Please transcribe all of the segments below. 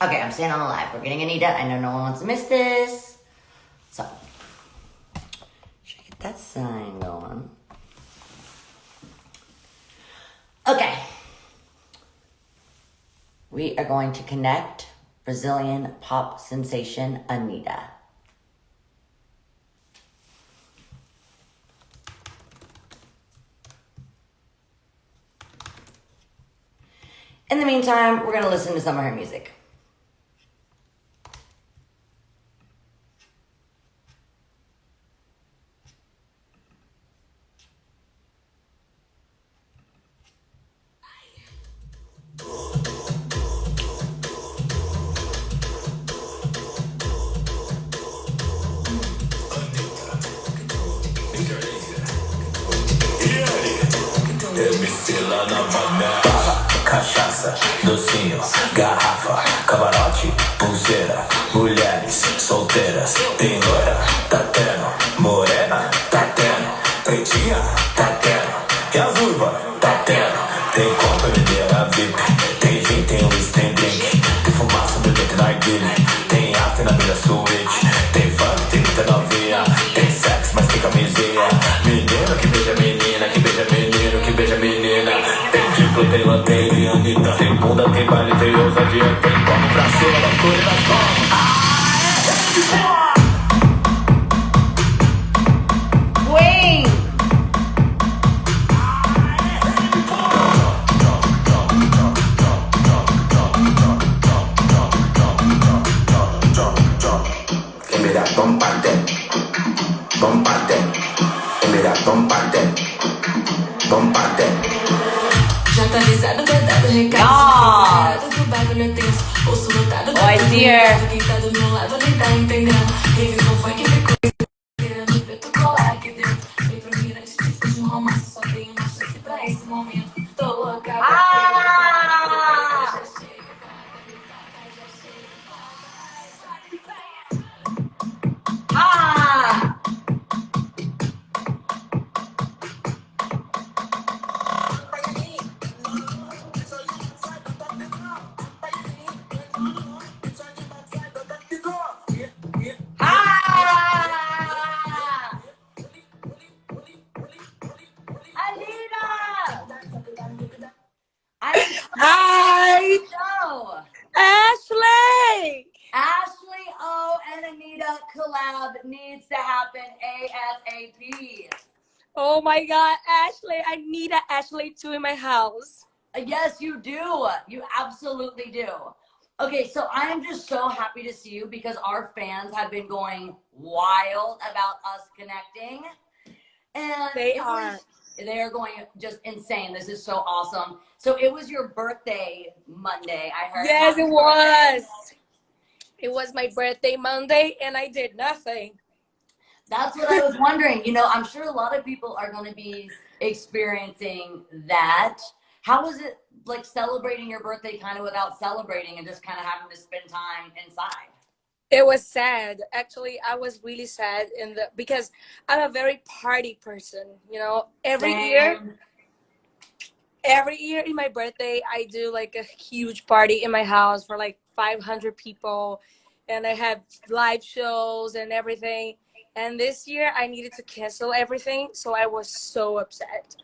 Okay, I'm staying on the live. We're getting Anitta. I know no one wants to miss this. So, should I get that sign going? Okay. We are going to connect Brazilian pop sensation Anitta. In the meantime, we're going to listen to some of her music. MC lá na panela. Cachaça, docinho, garrafa, camarote, pulseira. Mulheres solteiras, tem loira, tá tendo. Morena, tá tendo. Pretinha, tá tendo. E as uivas, tá tendo. Tem compra, bebedeira VIP. Tem gin, tem whisky, tem drink. Tem fumaça, bebê, tem narguilha. Tem after na vida suíte. Tem funk, tem muita novinha. Tem sexo, mas tem camisinha. Menina que beija menina, que beija menino, que beija menina. Tem diplo, tem lanteira e Anitta. Tem bunda, tem baile, tem ousadia. Tem como pra cima, loucura nas mãos. Queen! Que me da bombarte, bombarte. Que me da bombarte, bombarte. Já tá avisado, guardado, recado. Nossa. Que o bagulho é tenso. Ouço lotado, Oi, dear. quem tá do meu lado nem tá entendendo. Rave não foi que ficou querendo ver tu colar aqui dentro. Vem pro mirante de fugir um romance. Só tem uma chance pra esse momento. Tô louca, Ah! Ah! Ah! Anitta! I'm Hi, so Ashley. Ashley O and Anitta collab needs to happen ASAP. Oh my God, Ashley. I need an Ashley too in my house. Yes, you do. You absolutely do. Okay, so I am just so happy to see you because our fans have been going wild about us connecting. And They are. they are going just insane. This is so awesome. So it was your birthday Monday. I heard. Yes, Happy it birthday. was. It was my birthday Monday, and I did nothing. That's what I was wondering. You know, I'm sure a lot of people are going to be experiencing that. How was it like celebrating your birthday kind of without celebrating and just kind of having to spend time inside? It was sad. Actually, I was really sad because I'm a very party person. You know, Same. every year in my birthday, I do like a huge party in my house for like 500 people, and I have live shows and everything. And this year, I needed to cancel everything, so I was so upset.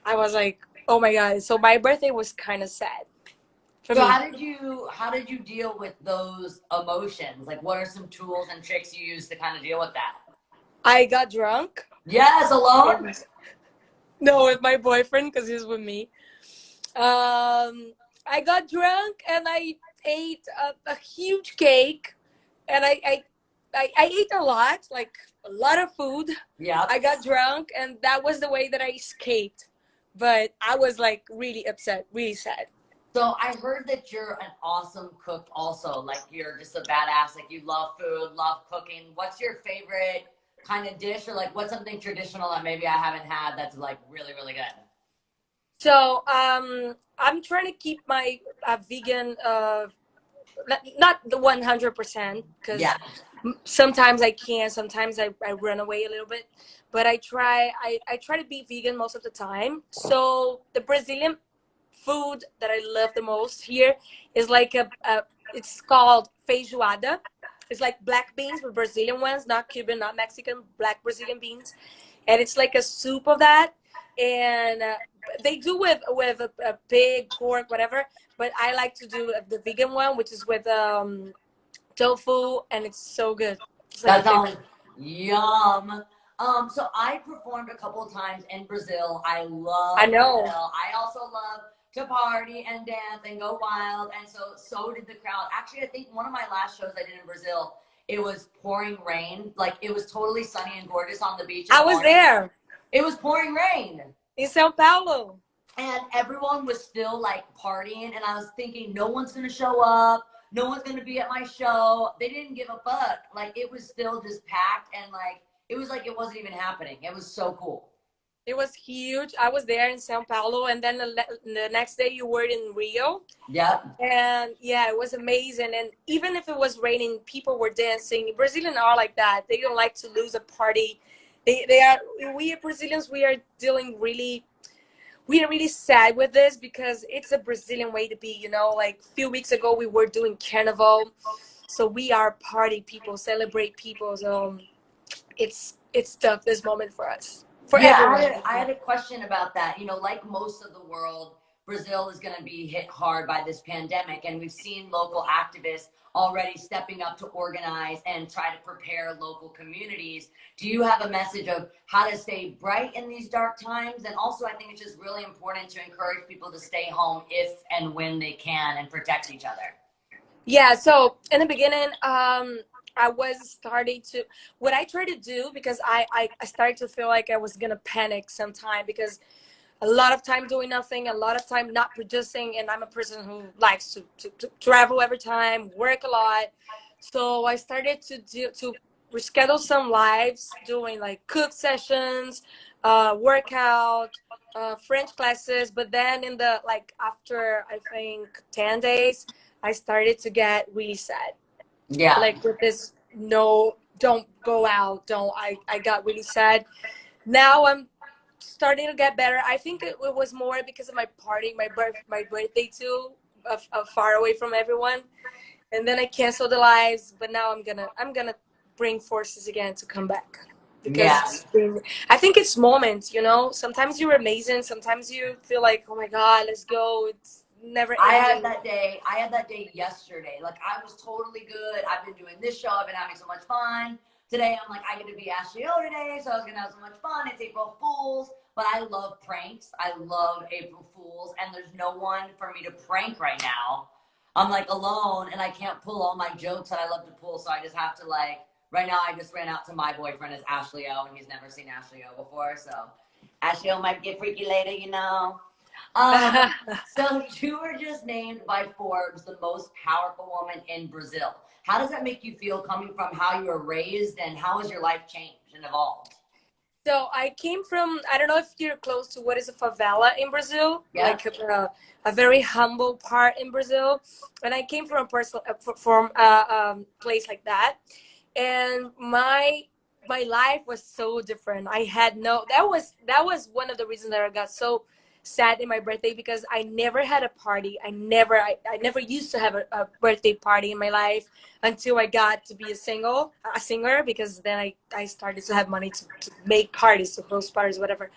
I was like, "Oh my God!" So my birthday was kind of sad for So me. how did you deal with those emotions? Like what are some tools and tricks you use to kind of deal with that? I got drunk. Yes, alone? No, with my boyfriend because he's with me. I got drunk and I ate a huge cake, and I ate a lot, like a lot of food. Yeah. I got drunk, and that was the way that I escaped. But I was like really upset, really sad. So I heard that you're an awesome cook also. Like you're just a badass. Like you love food, love cooking. What's your favorite kind of dish or like what's something traditional that maybe I haven't had that's like really, really good? So I'm trying to keep my vegan, not the 100% because Yeah. sometimes I can, sometimes I run away a little bit, but I try to be vegan most of the time. So the Brazilian food that I love the most here is like it's called feijoada. It's like black beans, but Brazilian ones, not Cuban, not Mexican, black Brazilian beans, and it's like a soup of that. And they do with a pig, pork, whatever. But I like to do the vegan one, which is with tofu, and it's so good. It's like a That favorite. sounds yum. So I performed a couple of times in Brazil. I I love know. Brazil. I also love to party and dance and go wild, and so did the crowd. Actually, I think one of my last shows I did in Brazil, it was pouring rain. Like it was totally sunny and gorgeous on the beach in I the was morning. there It was pouring rain. in Sao Paulo. And everyone was still like partying, and I was thinking, no one's gonna show up, no one's gonna be at my show. They didn't give a fuck. Like it was still just packed, and like it was like it wasn't even happening. It was so cool. It was huge. I was there in Sao Paulo, and then the next day you were in Rio. Yep. And yeah, it was amazing. And even if it was raining, people were dancing. Brazilians are like that. They don't like to lose a party. They are. We Brazilians, we are dealing really. We are really sad with this because it's a Brazilian way to be. You know, like a few weeks ago we were doing Carnival, so we are party people, celebrate people. So it's tough this moment for us, for Yeah, everyone. I had a question about that. You know, like most of the world, Brazil is going to be hit hard by this pandemic, and we've seen local activists already stepping up to organize and try to prepare local communities. Do you have a message of how to stay bright in these dark times? And also, I think it's just really important to encourage people to stay home if and when they can and protect each other. Yeah, so in the beginning, I was starting to what I tried to do because I started to feel like I was gonna panic sometime because a lot of time doing nothing, a lot of time not producing, and I'm a person who likes to travel every time, work a lot. So I started to reschedule some lives, doing like cook sessions, workout, French classes. But then in the like after I think 10 days, I started to get really sad, Yeah. like with this no, don't go out, don't. I got really sad. Now I'm starting to get better. I think it was more because of my party, my birthday too, far away from everyone, and then I canceled the lives. But now I'm gonna bring forces again to come back because Yeah. it's been, I think it's moments. You know, sometimes you're amazing, sometimes you feel like, oh my god, let's go. It's never I had ending. that day. I had that day yesterday. Like I was totally good. I've been doing this show. I've been having so much fun. Today I'm like I get to be Ashley O today, so I was gonna have so much fun. It's April Fools, but I love pranks. I love April Fools, and there's no one for me to prank right now. I'm like alone, and I can't pull all my jokes that I love to pull, so I just have to like. Right now, I just ran out to my boyfriend as Ashley O, and he's never seen Ashley O before, so Ashley O might get freaky later, you know. Um, so you were just named by Forbes the most powerful woman in Brazil. How does that make you feel coming from how you were raised and how has your life changed and evolved? So I came from, I don't know if you're close to what is a favela in Brazil, Yeah. like a very humble part in Brazil. And I came from a person from a place like that. And my life was so different. I had no, that was one of the reasons that I got so sad in my birthday because I never had a party. I never used to have a birthday party in my life until I got to be a singer, because then I started to have money to make parties, to host parties, whatever.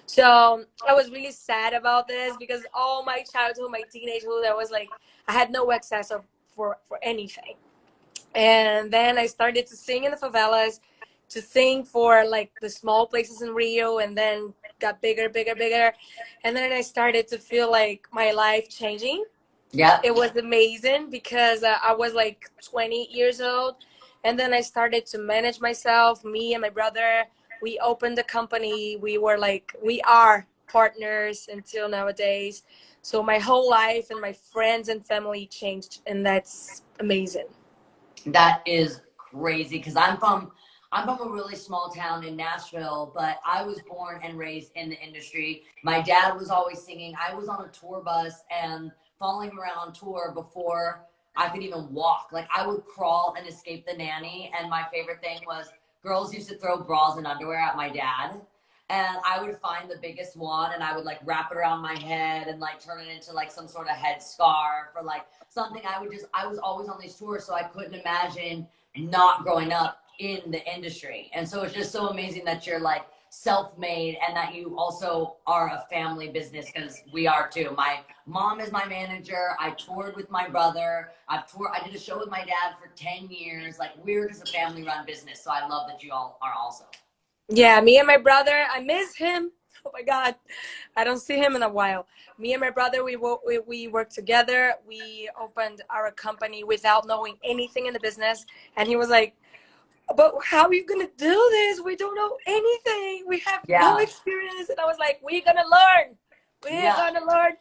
So I was really sad about this because all my childhood, my teenagehood, I was like, I had no access of for anything. And then I started to sing in the favelas, to sing for like the small places in Rio, and then got bigger, bigger, bigger. And then I started to feel like my life changing. Yeah. It was amazing because I was like 20 years old, and then I started to manage myself. Me and my brother, we opened the company. We are partners until nowadays. So my whole life and my friends and family changed, and that's amazing. That is crazy because I'm from a really small town in Nashville, but I was born and raised in the industry. My dad was always singing. I was on a tour bus and following him around on tour before I could even walk. Like I would crawl and escape the nanny. And my favorite thing was girls used to throw bras and underwear at my dad. and I would find the biggest one and I would like wrap it around my head and like turn it into like some sort of headscarf or like something. I was always on these tours, so I couldn't imagine not growing up in the industry. And so it's just so amazing that you're like self-made and that you also are a family business, because we are too. My mom is my manager. I toured with my brother. I did a show with my dad for 10 years. Like, we're just a family run business. So I love that you all are also. Yeah, me and my brother, I miss him. Oh my God, I don't see him in a while. Me and my brother, we worked together. We opened our company without knowing anything in the business. And he was like, but how are you going to do this? We don't know anything. We have no Yeah. experience. And I was like, we're going to learn. We're Yeah. going to learn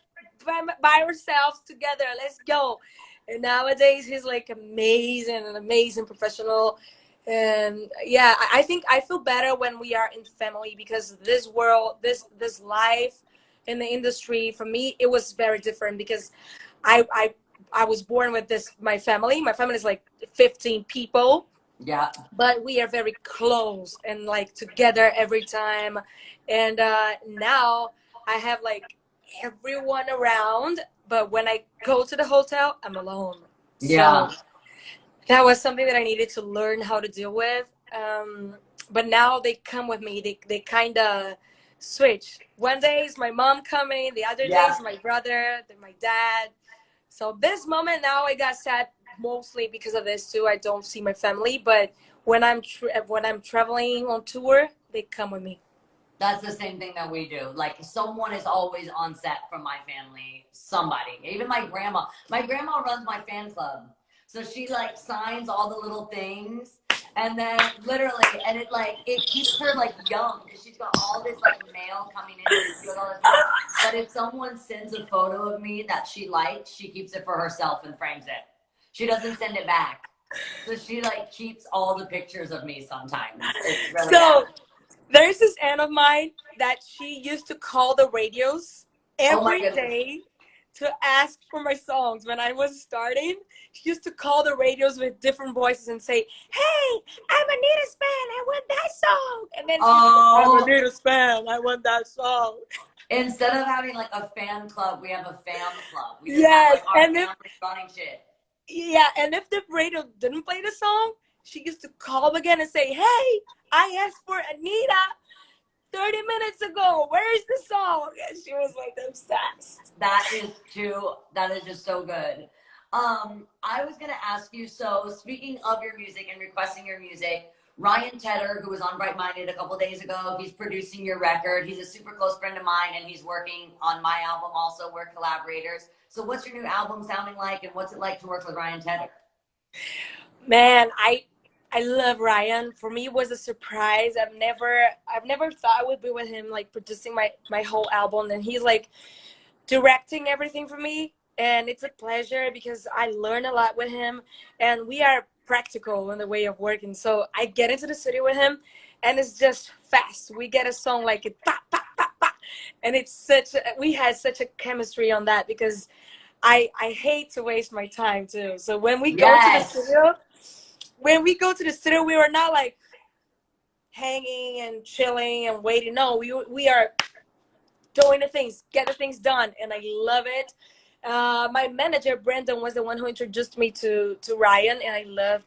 by ourselves together. Let's go. And nowadays he's like amazing, an amazing professional. And yeah, I think I feel better when we are in family, because this world, this life in the industry, for me, it was very different, because I I I was born with this my family. My family is like 15 people, Yeah. but we are very close and like together every time. And now I have like everyone around, but when I go to the hotel, I'm alone. So Yeah. that was something that I needed to learn how to deal with. But now they come with me. They kind of switch. One day is my mom coming, the other day Yeah. is my brother, then my dad. So this moment now I got sad mostly because of this too. I don't see my family, but when I'm traveling on tour, they come with me. That's the same thing that we do. Like, someone is always on set from my family. Somebody, even my grandma. My grandma runs my fan club, so she like signs all the little things, and then literally, and it keeps her like young, because she's got all this like mail coming in and she does all this stuff. But if someone sends a photo of me that she likes, she keeps it for herself and frames it. She doesn't send it back. So she like keeps all the pictures of me sometimes. It's really bad. So there's this aunt of mine that she used to call the radios Oh my every goodness. day to ask for my songs. When I was starting, she used to call the radios with different voices and say, "Hey, I'm Anitta's fan. I want that song." And then she's like, "I'm Oh, Anitta's fan. I want that song." instead of having like a fan club, we have a fam club. We just have Yes, like our and if family running shit. yeah, and if the radio didn't play the song, she used to call again and say, "Hey, I asked for Anitta 30 minutes ago. Where is the song?" And she was like obsessed. That is just so good. I was gonna ask you, so speaking of your music and requesting your music, Ryan Tedder, who was on Bright Minded a couple days ago, he's producing your record. He's a super close friend of mine, and he's working on my album also. We're collaborators. So what's your new album sounding like, and what's it like to work with Ryan Tedder? Man, I love Ryan. For me, it was a surprise. I've never thought I would be with him, like producing my whole album, and he's like directing everything for me. And it's a pleasure because I learn a lot with him, and we are practical in the way of working. So I get into the studio with him, and it's just fast. We get a song like it, pa, pa, pa, pa. And we had such a chemistry on that, because I hate to waste my time too. So Yes. when we go to the studio, we were not like hanging and chilling and waiting. No, we are doing the things, get the things done, and I love it. My manager Brandon was the one who introduced me to Ryan, and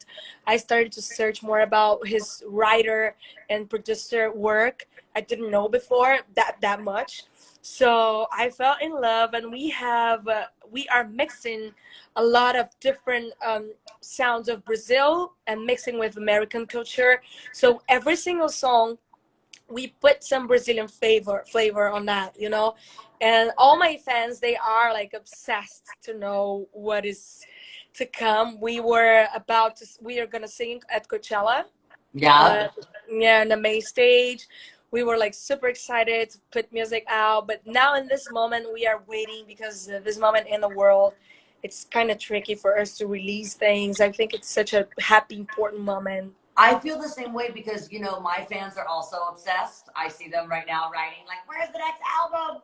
I started to search more about his writer and producer work. I didn't know before that much, so I fell in love. And we are mixing a lot of different sounds of Brazil and mixing with American culture. So every single song we put some Brazilian flavor on that, you know. And all my fans, they are like obsessed to know what is to come. We are gonna sing at Coachella, Yeah. uh, yeah, on the main stage. We were like super excited to put music out, but now in this moment we are waiting, because this moment in the world, it's kind of tricky for us to release things. I think it's such a happy, important moment. I feel the same way, because my fans are also obsessed. I see them right now writing like, "Where's the next album?"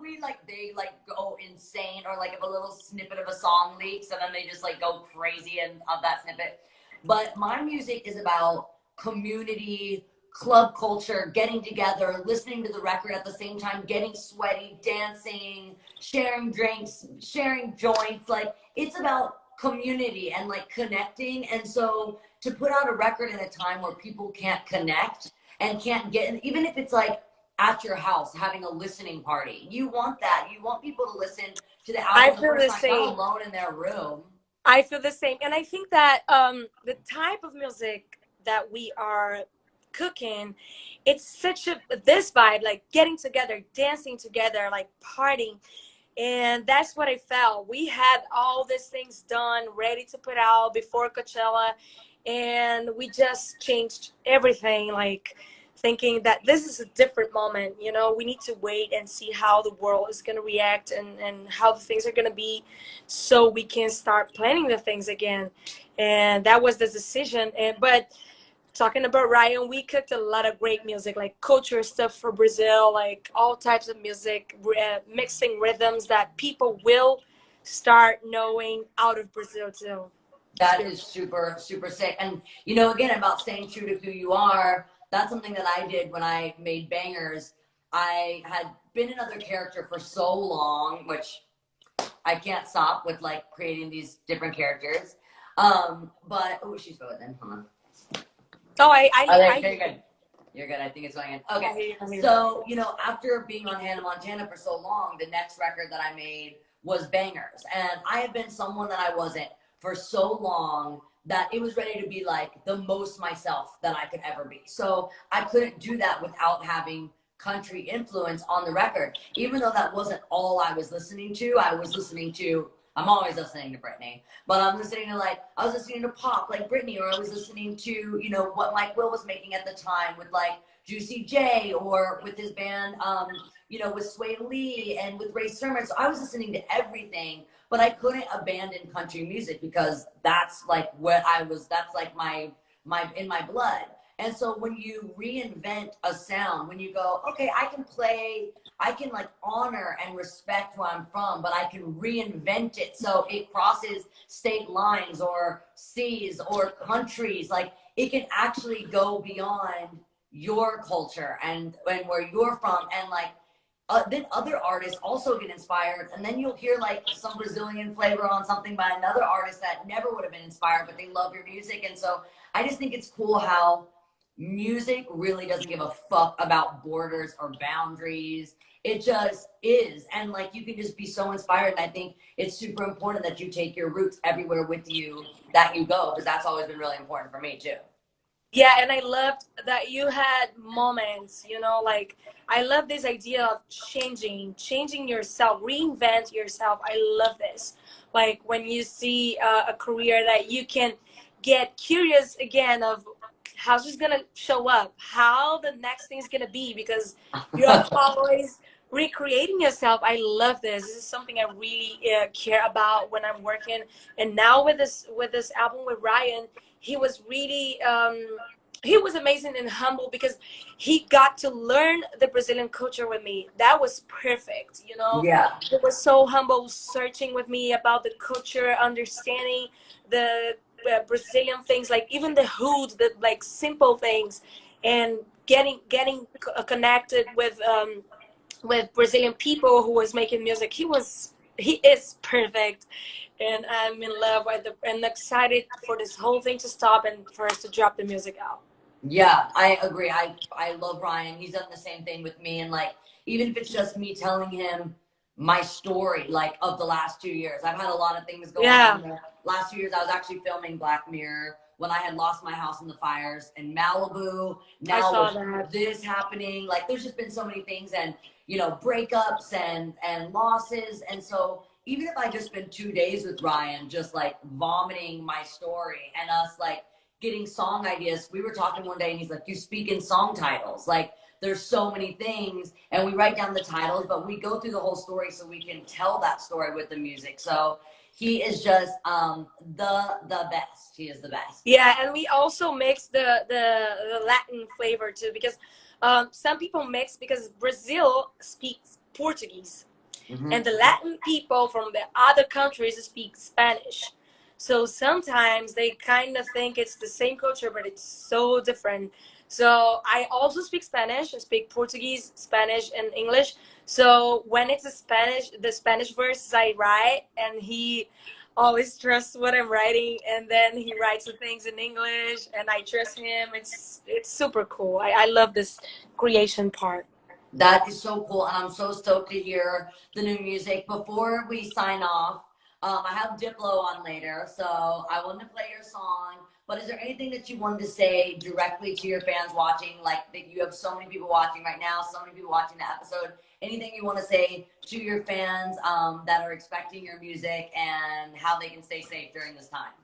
They like go insane, or like if a little snippet of a song leaks, and then they just like go crazy and of that snippet. But my music is about community, club culture, getting together, listening to the record at the same time, getting sweaty, dancing, sharing drinks, sharing joints. Like, it's about community and like connecting. And so to put out a record in a time where people can't connect and can't get, even if it's like at your house having a listening party, you want that. You want people to listen to the I album the feel the first time, not same. alone in their room. I feel the same. And I think that the type of music that we are cooking, it's such a this vibe, like getting together, dancing together, like partying. And that's what I felt. We had all these things done, ready to put out before Coachella, and we just changed everything, like thinking that this is a different moment. You know, we need to wait and see how the world is going to react, and how the things are going to be, so we can start planning the things again. And that was the decision. And but talking about Ryan, we cooked a lot of great music, like culture stuff for Brazil, like all types of music, mixing rhythms that people will start knowing out of Brazil too. That is super, super sick. And, you know, again, about staying true to who you are, that's something that I did when I made Bangers. I had been another character for so long, which I can't stop with, like, creating these different characters. But, oh, she's voting. Hold on. Oh, You're good. You're good. I think it's going in. Okay. I hear So, you know, after being on Hannah Montana for so long, the next record that I made was Bangers. And I had been someone that I wasn't for so long that it was ready to be like the most myself that I could ever be. So I couldn't do that without having country influence on the record. Even though that wasn't all I was listening to, I'm always listening to Britney, but I'm listening to, like, I was listening to pop like Britney, or I was listening to, you know, what Mike Will was making at the time with like Juicy J, or with his band, you know, with Sway Lee and with Ray Sermon. So I was listening to everything, but I couldn't abandon country music because that's like what I was, that's like my in my blood. And so when you reinvent a sound, when you go, okay, I can like honor and respect where I'm from, but I can reinvent it so it crosses state lines or seas or countries. Like, it can actually go beyond your culture and where you're from. And like, then other artists also get inspired, and then you'll hear like some Brazilian flavor on something by another artist that never would have been inspired, but they love your music. And so I just think it's cool how music really doesn't give a fuck about borders or boundaries. It just is. And like, you can just be so inspired. And I think it's super important that you take your roots everywhere with you that you go, because that's always been really important for me too. Yeah, and I loved that you had moments, you know, like I love this idea of changing yourself, reinvent yourself. I love this. Like when you see a career that you can get curious again of how's this gonna show up, how the next thing's gonna be, because you're always recreating yourself. I love this. This is something I really care about when I'm working. And now with this album with Ryan, he was really he was amazing and humble, because he got to learn the Brazilian culture with me. That was perfect, you know. Yeah. He was so humble, searching with me about the culture, understanding the Brazilian things, like even the hood, the like simple things, and getting connected with Brazilian people who was making music. He is perfect, and I'm in love with and excited for this whole thing to stop and for us to drop the music out. Yeah, I agree. I love Ryan. He's done the same thing with me. And like, even if it's just me telling him my story, like, of the last 2 years, I've had a lot of things going on. The last 2 years, I was actually filming Black Mirror when I had lost my house in the fires in Malibu. Now with this happening, like, there's just been so many things, and, you know, breakups and losses. And so even if I just spend 2 days with Ryan, just like vomiting my story and us like getting song ideas. We were talking one day and he's like, you speak in song titles. Like, there's so many things, and we write down the titles, but we go through the whole story so we can tell that story with the music. So he is just the best. He is the best. Yeah, and we also mix the Latin flavor too, because some people mix, because Brazil speaks Portuguese, and the Latin people from the other countries speak Spanish. So sometimes they kind of think it's the same culture, but it's so different. So I also speak Spanish. I speak Portuguese, Spanish, and English. So when it's the Spanish verses I write, and he always trusts what I'm writing, and then he writes the things in English, and I trust him. It's super cool. I love this creation part. That is so cool, and I'm so stoked to hear the new music. Before we sign off, I have Diplo on later, so I want to play your song. But is there anything that you wanted to say directly to your fans watching? Like that you have so many people watching right now, so many people watching the episode. Anything you want to say to your fans that are expecting your music and how they can stay safe during this time?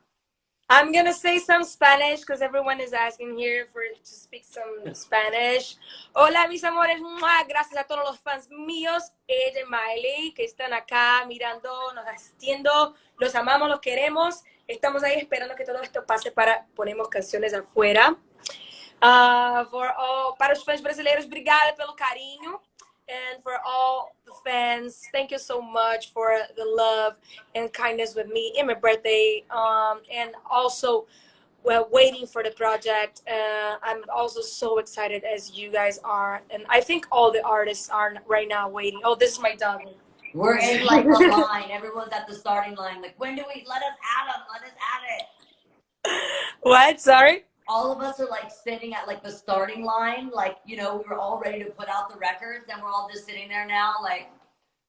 I'm gonna say some Spanish because everyone is asking here for to speak some Spanish. Hola, mis amores. ¡Mua! Gracias a todos los fans míos, ella y Miley, que están acá mirando, nos asistiendo. Los amamos, los queremos. Estamos ahí esperando que todo esto pase para ponemos canciones afuera. Para os fãs brasileiros, obrigada pelo carinho. And for all the fans, thank you so much for the love and kindness with me in my birthday. And also, well, waiting for the project. I'm also so excited as you guys are. And I think all the artists are right now waiting. Oh, this is my dog. We're in like the line. Everyone's at the starting line. Like, when do we let us add them? Let us add it. What? Sorry? All of us are like sitting at like the starting line, like, you know, we were all ready to put out the records, and we're all just sitting there now, like,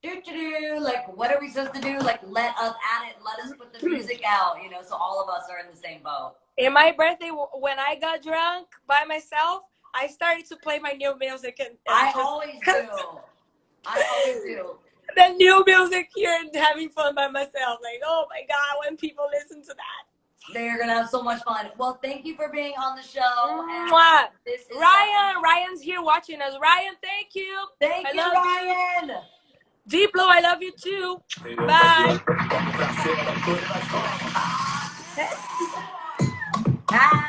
like, what are we supposed to do? Like, let us add it, let us put the music out, you know. So all of us are in the same boat. In my birthday, when I got drunk by myself, I started to play my new music, and I always do. I always do. The new music here and having fun by myself. Like, oh my God, when people listen to that. They're gonna have so much fun. Well, thank you for being on the show. And this is Ryan's here watching us. Ryan, thank you. Thank you, Ryan. Diplo, I love you too. Bye. Bye.